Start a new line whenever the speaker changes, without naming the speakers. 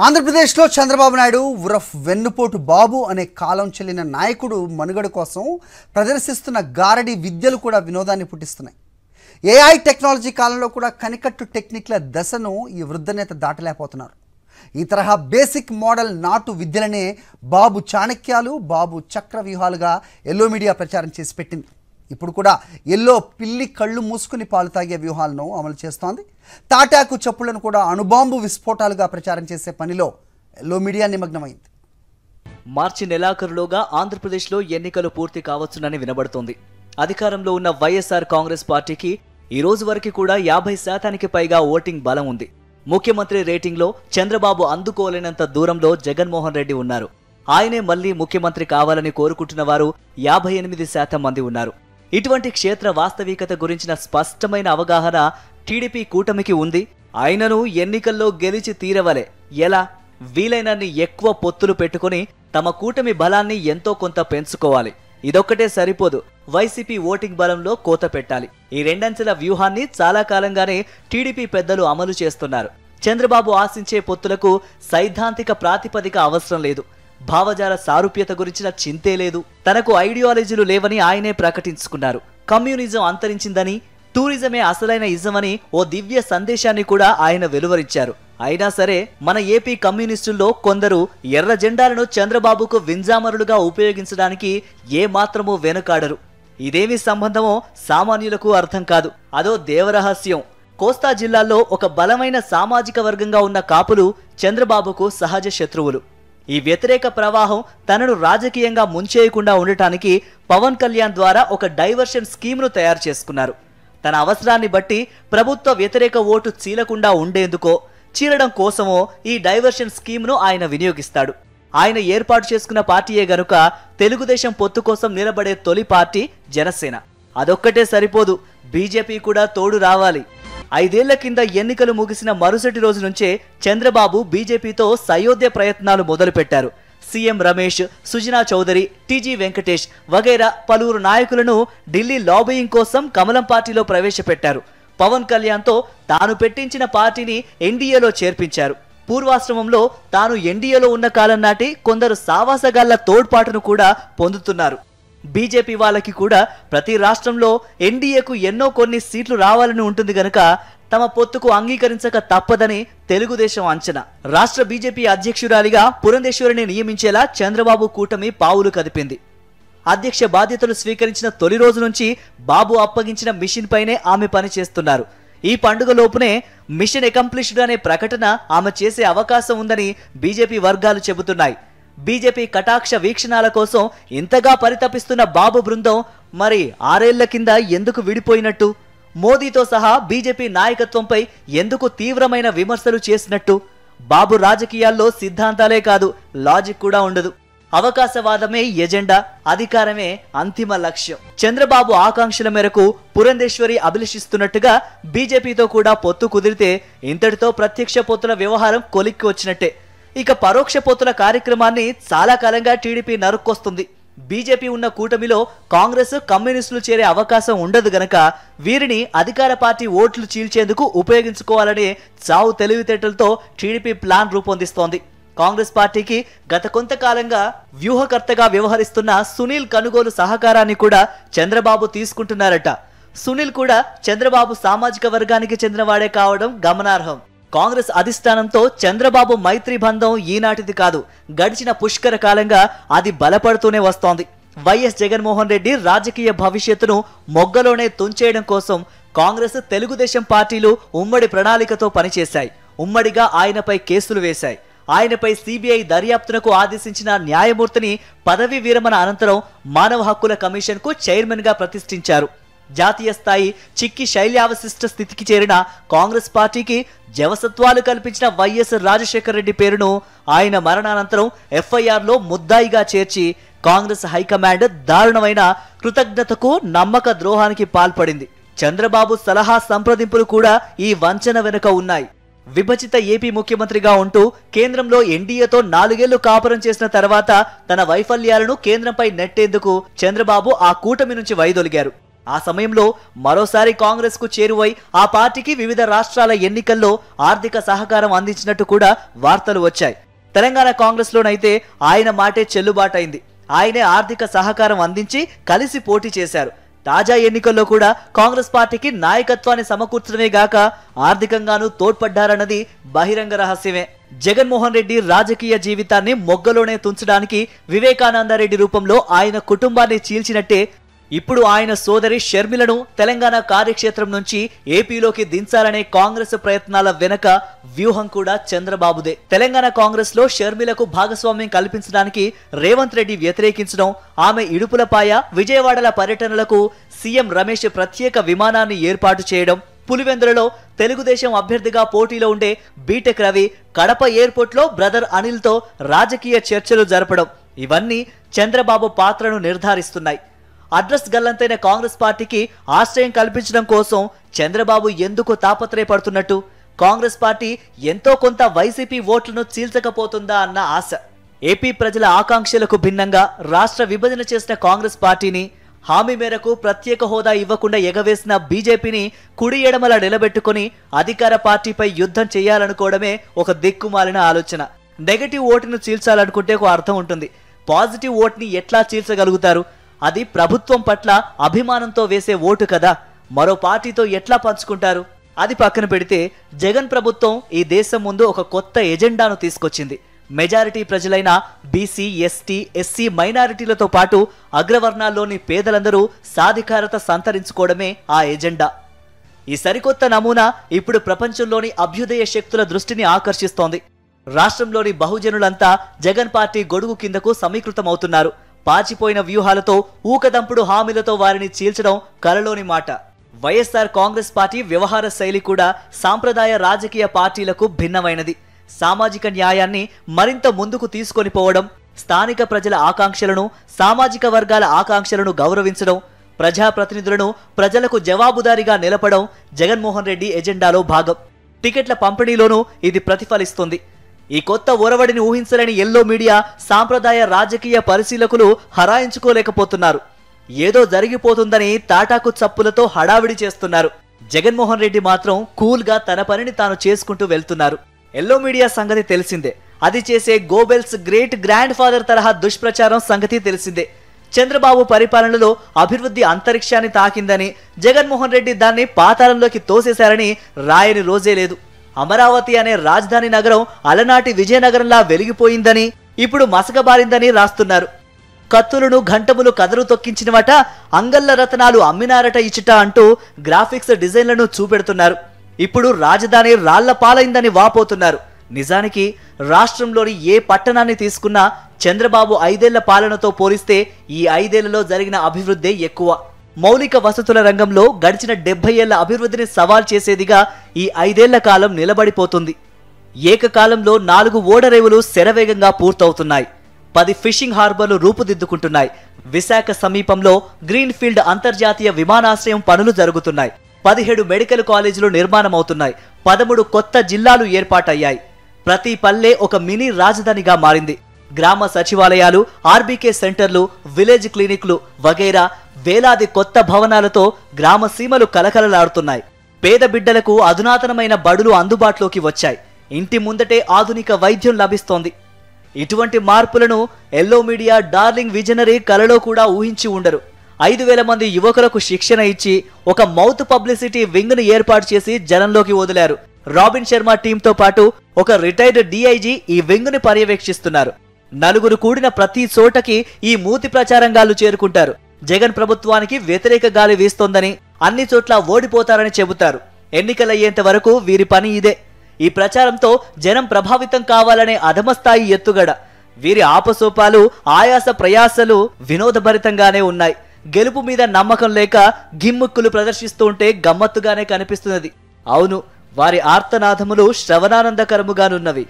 ఆంధ్రప్రదేశ్లో చంద్రబాబు నాయుడు ఉరఫ్ వెన్నుపోటు బాబు అనే కాలం చెల్లిన నాయకుడు మనుగడ కోసం ప్రదర్శిస్తున్న గారడి విద్యలు కూడా వినోదాన్ని పుట్టిస్తున్నాయి. ఏఐ టెక్నాలజీ కాలంలో కూడా కనికట్టు టెక్నిక్ల దశను ఈ వృద్ధ నేత దాటలేకపోతున్నారు. ఈ తరహా బేసిక్ మోడల్ నాటు విద్యలనే బాబు చాణక్యాలు, బాబు చక్ర వ్యూహాలుగా ఎల్లో మీడియా ప్రచారం చేసి పెట్టింది. ఇప్పుడు కూడా ఎల్లో పిల్లి కళ్ళు మూసుకుని పాలు తాగే వ్యూహాలను అమలు చేస్తోంది. తాటాకు చప్పులను కూడా అణుబాంబు విస్ఫోటాలుగా ప్రచారం చేసే పనిలో ఎల్లో మీడియా నిమగ్నమైంది.
మార్చి నెలాఖరులోగా ఆంధ్రప్రదేశ్లో ఎన్నికలు పూర్తి కావచ్చునని వినబడుతోంది. అధికారంలో ఉన్న వైఎస్ఆర్ కాంగ్రెస్ పార్టీకి ఈ రోజు వరకు కూడా 50% పైగా ఓటింగ్ బలం ఉంది. ముఖ్యమంత్రి రేటింగ్లో చంద్రబాబు అందుకోలేనంత దూరంలో జగన్మోహన్ రెడ్డి ఉన్నారు. ఆయనే మళ్లీ ముఖ్యమంత్రి కావాలని కోరుకుంటున్న వారు 58% మంది ఉన్నారు. ఇటువంటి క్షేత్ర వాస్తవికత గురించిన స్పష్టమైన అవగాహన టీడీపీ కూటమికి ఉంది. ఆయనను ఎన్నికల్లో గెలిచి తీరవలే. ఎలా? వీలైనన్ని ఎక్కువ పొత్తులు పెట్టుకుని తమ కూటమి బలాన్ని ఎంతో కొంత పెంచుకోవాలి. ఇదొక్కటే సరిపోదు. వైసీపీ ఓటింగ్ బలంలో కోత పెట్టాలి. ఈ రెండంచెల వ్యూహాన్ని చాలా కాలంగానే టీడీపీ పెద్దలు అమలు చేస్తున్నారు. చంద్రబాబు ఆశించే పొత్తులకు సైద్ధాంతిక ప్రాతిపదిక అవసరం లేదు. భావజాల సారూప్యత గురించిన చింతే లేదు. తనకు ఐడియాలజీలు లేవని ఆయనే ప్రకటించుకున్నారు. కమ్యూనిజం అంతరించిందని, టూరిజమే అసలైన ఇజమని ఓ దివ్య సందేశాన్ని కూడా ఆయన వెలువరించారు. అయినా సరే మన ఏపీ కమ్యూనిస్టుల్లో కొందరు ఎర్ర జెండాలను చంద్రబాబుకు వింజామరులుగా ఉపయోగించడానికి ఏ మాత్రమూ వెనుకాడరు. ఇదేమి సంబంధమో సామాన్యులకు అర్థం కాదు. అదో దేవరహస్యం. కోస్తా జిల్లాల్లో ఒక బలమైన సామాజిక వర్గంగా ఉన్న కాపులు చంద్రబాబుకు సహజ శత్రువులు. ఈ వ్యతిరేక ప్రవాహం తనను రాజకీయంగా ముంచేయకుండా ఉండటానికి పవన్ కళ్యాణ్ ద్వారా ఒక డైవర్షన్ స్కీమ్ను తయారు చేసుకున్నారు. తన అవసరాన్ని బట్టి ప్రభుత్వ వ్యతిరేక ఓటు చీలకుండా ఉండేందుకో, చీలడం కోసమో ఈ డైవర్షన్ స్కీమ్ను ఆయన వినియోగిస్తాడు. ఆయన ఏర్పాటు చేసుకున్న పార్టీయే గనుక తెలుగుదేశం పొత్తు కోసం నిలబడే తొలి పార్టీ జనసేన. అదొక్కటే సరిపోదు, బీజేపీ కూడా తోడు రావాలి. 5 ఏళ్ల కింద ఎన్నికలు ముగిసిన మరుసటి రోజు నుంచే చంద్రబాబు బీజేపీతో సయోధ్య ప్రయత్నాలు మొదలుపెట్టారు. సీఎం రమేష్, సుజనా చౌదరి, టీజీ వెంకటేష్ వగైరా పలువురు నాయకులను ఢిల్లీ లాబియింగ్ కోసం కమలం పార్టీలో ప్రవేశపెట్టారు. పవన్ కళ్యాణ్తో తాను పెట్టించిన పార్టీని ఎన్డీఏలో చేర్పించారు. పూర్వాశ్రమంలో తాను ఎన్డీఏలో ఉన్న కాలం నాటి కొందరు సావాసగాళ్ల తోడ్పాటును కూడా పొందుతున్నారు. బీజేపీ వాళ్ళకి కూడా ప్రతి రాష్ట్రంలో ఎన్డీఏకు ఎన్నో కొన్ని సీట్లు రావాలని ఉంటుంది గనక తమ పొత్తుకు అంగీకరించక తప్పదని తెలుగుదేశం అంచనా. రాష్ట్ర బీజేపీ అధ్యక్షురాలిగా పురంధేశ్వరిని నియమించేలా చంద్రబాబు కూటమి పావులు కదిపింది. అధ్యక్ష బాధ్యతలు స్వీకరించిన తొలి రోజు నుంచి బాబు అప్పగించిన మిషన్ పైనే ఆమె పని చేస్తున్నారు. ఈ పండుగ లోపునే మిషన్ అకంప్లిష్డ్ అనే ప్రకటన ఆమె చేసే అవకాశం ఉందని బీజేపీ వర్గాలు చెబుతున్నాయి. బీజేపీ కటాక్ష వీక్షణాల కోసం ఇంతగా పరితపిస్తున్న బాబు బృందం మరి 6 ఏళ్ల కింద ఎందుకు విడిపోయినట్టు? మోదీతో సహా బీజేపీ నాయకత్వంపై ఎందుకు తీవ్రమైన విమర్శలు చేసినట్టు? బాబు రాజకీయాల్లో సిద్ధాంతాలే కాదు, లాజిక్ కూడా ఉండదు. అవకాశవాదమే ఎజెండా, అధికారమే అంతిమ లక్ష్యం. చంద్రబాబు ఆకాంక్షల మేరకు పురంధేశ్వరి అభిలషిస్తున్నట్టుగా బీజేపీతో కూడా పొత్తు కుదిరితే ఇంతటితో ప్రత్యక్ష పొత్తుల వ్యవహారం కొలిక్కి వచ్చినట్టే. ఇక పరోక్ష పొత్తుల కార్యక్రమాన్ని చాలా కాలంగా టీడీపీ నరుక్కొస్తుంది. బీజేపీ ఉన్న కూటమిలో కాంగ్రెస్, కమ్యూనిస్టులు చేరే అవకాశం ఉండదు గనక వీరిని అధికార పార్టీ ఓట్లు చీల్చేందుకు ఉపయోగించుకోవాలనే చావు తెలివితేటలతో టీడీపీ ప్లాన్ రూపొందిస్తోంది. కాంగ్రెస్ పార్టీకి గత కొంతకాలంగా వ్యూహకర్తగా వ్యవహరిస్తున్న సునీల్ కనుగోలు సహకారాన్ని కూడా చంద్రబాబు తీసుకుంటున్నారట. సునీల్ కూడా చంద్రబాబు సామాజిక వర్గానికి చెందినవాడే కావడం గమనార్హం. కాంగ్రెస్ అధిష్టానంతో చంద్రబాబు మైత్రి బంధం ఈనాటిది కాదు, గడిచిన పుష్కర కాలంగా అది బలపడుతూనే వస్తోంది. వైఎస్ జగన్మోహన్ రెడ్డి రాజకీయ భవిష్యత్తును మొగ్గలోనే తుంచేయడం కోసం కాంగ్రెస్, తెలుగుదేశం పార్టీలు ఉమ్మడి ప్రణాళికతో పనిచేశాయి. ఉమ్మడిగా ఆయనపై కేసులు వేశాయి. ఆయనపై సిబిఐ దర్యాప్తునకు ఆదేశించిన న్యాయమూర్తిని పదవీ విరమణ అనంతరం మానవ హక్కుల కమిషన్ కు చైర్మన్ గా ప్రతిష్ఠించారు. జాతీయ స్థాయి చిక్కి శైల్యావశిష్ట స్థితికి చేరిన కాంగ్రెస్ పార్టీకి జవసత్వాలు కల్పించిన వైఎస్ రాజశేఖర రెడ్డి పేరును ఆయన మరణానంతరం ఎఫ్ఐఆర్లో ముద్దాయిగా చేర్చి కాంగ్రెస్ హైకమాండ్ దారుణమైన కృతజ్ఞతకు, నమ్మక ద్రోహానికి పాల్పడింది. చంద్రబాబు సలహా సంప్రదింపులు కూడా ఈ వంచన వెనుక ఉన్నాయి. విభజిత ఏపీ ముఖ్యమంత్రిగా ఉంటూ కేంద్రంలో ఎన్డీఏతో 4 ఏళ్లు కాపురం చేసిన తర్వాత తన వైఫల్యాలను కేంద్రంపై నెట్టేందుకు చంద్రబాబు ఆ కూటమి నుంచి వైదొలిగారు. ఆ సమయంలో మరోసారి కాంగ్రెస్ కు చేరువై ఆ పార్టీకి వివిధ రాష్ట్రాల ఎన్నికల్లో ఆర్థిక సహకారం అందించినట్టు కూడా వార్తలు వచ్చాయి. తెలంగాణ కాంగ్రెస్ లోనైతే ఆయన మాటే చెల్లుబాటైంది. ఆయనే ఆర్థిక సహకారం అందించి కలిసి పోటీ చేశారు. తాజా ఎన్నికల్లో కూడా కాంగ్రెస్ పార్టీకి నాయకత్వాన్ని సమకూర్చడమే గాక ఆర్థికంగానూ తోడ్పడ్డారన్నది బహిరంగ రహస్యమే. జగన్మోహన్ రెడ్డి రాజకీయ జీవితాన్ని మొగ్గలోనే తుంచడానికి వివేకానందరెడ్డి రూపంలో ఆయన కుటుంబాన్ని చీల్చినట్టే ఇప్పుడు ఆయన సోదరి షర్మిలను తెలంగాణ కార్యక్షేత్రం నుంచి ఏపీలోకి దించాలనే కాంగ్రెస్ ప్రయత్నాల వెనక వ్యూహం కూడా చంద్రబాబుదే. తెలంగాణ కాంగ్రెస్ లో షర్మిలకు భాగస్వామ్యం కల్పించడానికి రేవంత్ రెడ్డి వ్యతిరేకించడం, ఆమె ఇడుపులపాయ విజయవాడల పర్యటనలకు సీఎం రమేష్ ప్రత్యేక విమానాన్ని ఏర్పాటు చేయడం, పులివెందులలో తెలుగుదేశం అభ్యర్థిగా పోటీలో ఉండే బీటెక్ రవి కడప ఎయిర్పోర్ట్లో బ్రదర్ అనిల్తో రాజకీయ చర్చలు జరపడం ఇవన్నీ చంద్రబాబు పాత్రను నిర్ధారిస్తున్నాయి. అడ్రస్ గల్లంతైన కాంగ్రెస్ పార్టీకి ఆశ్రయం కల్పించడం కోసం చంద్రబాబు ఎందుకు తాపత్రయపడుతున్నట్టు, కాంగ్రెస్ పార్టీ ఎంతో కొంత వైసీపీ ఓట్లను చీల్చకపోతుందా అన్న ఆశ. ఏపీ ప్రజల ఆకాంక్షలకు భిన్నంగా రాష్ట్ర విభజన చేసిన కాంగ్రెస్ పార్టీని, హామీ మేరకు ప్రత్యేక హోదా ఇవ్వకుండా ఎగవేసిన బీజేపీని కుడి ఎడమల నిలబెట్టుకుని అధికార పార్టీపై యుద్ధం చేయాలనుకోవడమే ఒక దిక్కుమాలిన ఆలోచన. నెగటివ్ ఓటును చీల్చాలనుకుంటే ఒక అర్థం ఉంటుంది. పాజిటివ్ ఓట్ని ఎట్లా చీల్చగలుగుతారు? అది ప్రభుత్వం పట్ల అభిమానంతో వేసే ఓటు కదా, మరో పార్టీతో ఎట్లా పంచుకుంటారు? అది పక్కన పెడితే జగన్ ప్రభుత్వం ఈ దేశం ముందు ఒక కొత్త ఎజెండాను తీసుకొచ్చింది. మెజారిటీ ప్రజలైన బీసీ, ఎస్టీ, ఎస్సీ మైనారిటీలతో పాటు అగ్రవర్ణాల్లోని పేదలందరూ సాధికారత సంతరించుకోవడమే ఆ ఎజెండా. ఈ సరికొత్త నమూనా ఇప్పుడు ప్రపంచంలోని అభ్యుదయ శక్తుల దృష్టిని ఆకర్షిస్తోంది. రాష్ట్రంలోని బహుజనులంతా జగన్ పార్టీ గొడుగు కిందకు సమీకృతమవుతున్నారు. పాచిపోయిన వ్యూహాలతో, ఊకదంపుడు హామీలతో వారిని చీల్చడం కలలోని మాట. వైఎస్ఆర్ కాంగ్రెస్ పార్టీ వ్యవహార శైలి కూడా సాంప్రదాయ రాజకీయ పార్టీలకు భిన్నమైనది. సామాజిక న్యాయాన్ని మరింత ముందుకు తీసుకొని పోవడం, స్థానిక ప్రజల ఆకాంక్షలను, సామాజిక వర్గాల ఆకాంక్షలను గౌరవించడం, ప్రజాప్రతినిధులను ప్రజలకు జవాబుదారీగా నిలపడం జగన్మోహన్ రెడ్డి ఎజెండాలో భాగం. టికెట్ల పంపిణీలోనూ ఇది ప్రతిఫలిస్తుంది. ఈ కొత్త ఒరవడిని ఊహించలేని ఎల్లో మీడియా, సాంప్రదాయ రాజకీయ పరిశీలకులు హరాయించుకోలేకపోతున్నారు. ఏదో జరిగిపోతుందని తాటాకు చప్పులతో హడావిడి చేస్తున్నారు. జగన్మోహన్ రెడ్డి మాత్రం కూల్గా తన పనిని తాను చేసుకుంటూ వెళ్తున్నారు. ఎల్లో మీడియా సంగతి తెలిసిందే. అది చేసే గోబెల్స్ గ్రేట్ గ్రాండ్ ఫాదర్ తరహా దుష్ప్రచారం సంగతి తెలిసిందే. చంద్రబాబు పరిపాలనలో అభివృద్ధి అంతరిక్షాన్ని తాకిందని, జగన్మోహన్ రెడ్డి దాన్ని పాతాళంలోకి తోసేశారని రాయని రోజే లేదు. అమరావతి అనే రాజధాని నగరం అలనాటి విజయనగరంలా వెలిగిపోయిందని, ఇప్పుడు మసకబారిందని రాస్తున్నారు. కత్తులను ఘంటములు కదరు తొక్కించినవట, అంగళ్ళ రతనాలు అమ్మినారట ఇచ్చిట అంటూ గ్రాఫిక్స్ డిజైన్లను చూపెడుతున్నారు. ఇప్పుడు రాజధాని రాళ్ల పాలైందని వాపోతున్నారు. నిజానికి రాష్ట్రంలోని ఏ పట్టణాన్ని తీసుకున్నా చంద్రబాబు 5 ఏళ్ల పాలనతో పోలిస్తే ఈ 5 ఏళ్లలో జరిగిన అభివృద్ధే ఎక్కువ. మౌలిక వసతుల రంగంలో గడిచిన 70 ఏళ్ల అభివృద్ధిని సవాల్ చేసేదిగా ఈ 5 ఏళ్ల కాలం నిలబడిపోతుంది. ఏకకాలంలో 4 ఓడరేవులు శరవేగంగా పూర్తవుతున్నాయి. 10 ఫిషింగ్ హార్బర్లు రూపుదిద్దుకుంటున్నాయి. విశాఖ సమీపంలో గ్రీన్ఫీల్డ్ అంతర్జాతీయ విమానాశ్రయం పనులు జరుగుతున్నాయి. 17 మెడికల్ కాలేజీలు నిర్మాణమవుతున్నాయి. 13 కొత్త జిల్లాలు ఏర్పాటయ్యాయి. ప్రతి పల్లె ఒక మినీ రాజధానిగా మారింది. గ్రామ సచివాలయాలు, ఆర్బీకే సెంటర్లు, విలేజ్ క్లినిక్లు వగైరా వేలాది కొత్త భవనాలతో గ్రామ సీమలు కలకలలాడుతున్నాయి. పేద బిడ్డలకు అధునాతనమైన బడులు అందుబాటులోకి వచ్చాయి. ఇంటి ముందటే ఆధునిక వైద్యం లభిస్తోంది. ఇటువంటి మార్పులను ఎల్లో మీడియా డార్లింగ్ విజనరీ కలలో కూడా ఊహించి ఉండరు. 5,000 మంది యువకులకు శిక్షణ ఇచ్చి ఒక మౌత్ పబ్లిసిటీ వింగ్ను ఏర్పాటు చేసి జనంలోకి వదిలారు. రాబిన్ శర్మ టీంతో పాటు ఒక రిటైర్డ్ డీఐజీ ఈ వింగ్ను పర్యవేక్షిస్తున్నారు. 4 కూడిన ప్రతి చోటకి ఈ మూతి ప్రచారంగాళ్లు చేరుకుంటారు. జగన్ ప్రభుత్వానికి వ్యతిరేక గాలి వీస్తోందని, అన్ని చోట్ల ఓడిపోతారని చెబుతారు. ఎన్నికలయ్యేంత వరకు వీరి పని ఇదే. ఈ ప్రచారంతో జనం ప్రభావితం కావాలనే అధమస్థాయి ఎత్తుగడ. వీరి ఆపసోపాలు, ఆయాస ప్రయాసలు వినోదభరితంగానే ఉన్నాయి. గెలుపు మీద నమ్మకం లేక గిమ్ముక్కులు ప్రదర్శిస్తూ ఉంటే గమ్మత్తుగానే కనిపిస్తున్నది. అవును, వారి ఆర్తనాదములు శ్రవణానందకరముగానున్నవి.